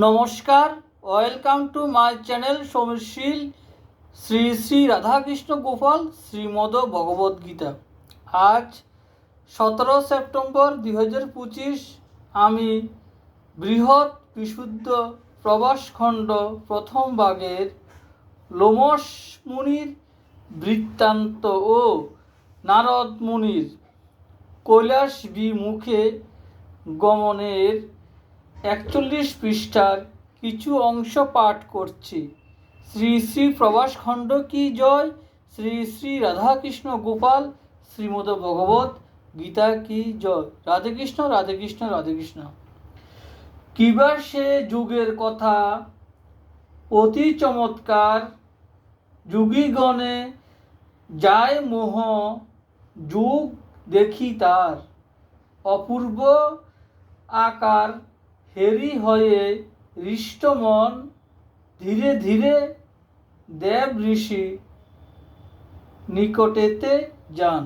নমস্কার, welcome to my channel Samirsheel. Shri Shri Radhakrishna Gopal Shrimad Bhagavadgita. আজ 17 September 2025। আমি বৃহৎ বিশুদ্ধ প্রবাসখণ্ড প্রথম ভাগের লোমশ মুনির বৃত্তান্ত ও নারদ মুনির কৈলাস বিমুখে গমনের 41 পৃষ্ঠার কিছু অংশ পাঠ করছি। শ্রী শ্রী প্রবাসখণ্ড কি জয়, শ্রী শ্রী রাধাকৃষ্ণ গোপাল শ্রীমদ ভগবত গীতা কি জয়। রাধে কৃষ্ণ, রাধে কৃষ্ণ, রাধে কৃষ্ণ। কিবা সে যুগের কথা অতি চমৎকার, যুগীগণে যায় মোহ, যুগ দেখি তার অপূর্ব আকার, হেরি হয়ে হৃষ্টমন, ধীরে ধীরে দেব ঋষি নিকটেতে যান।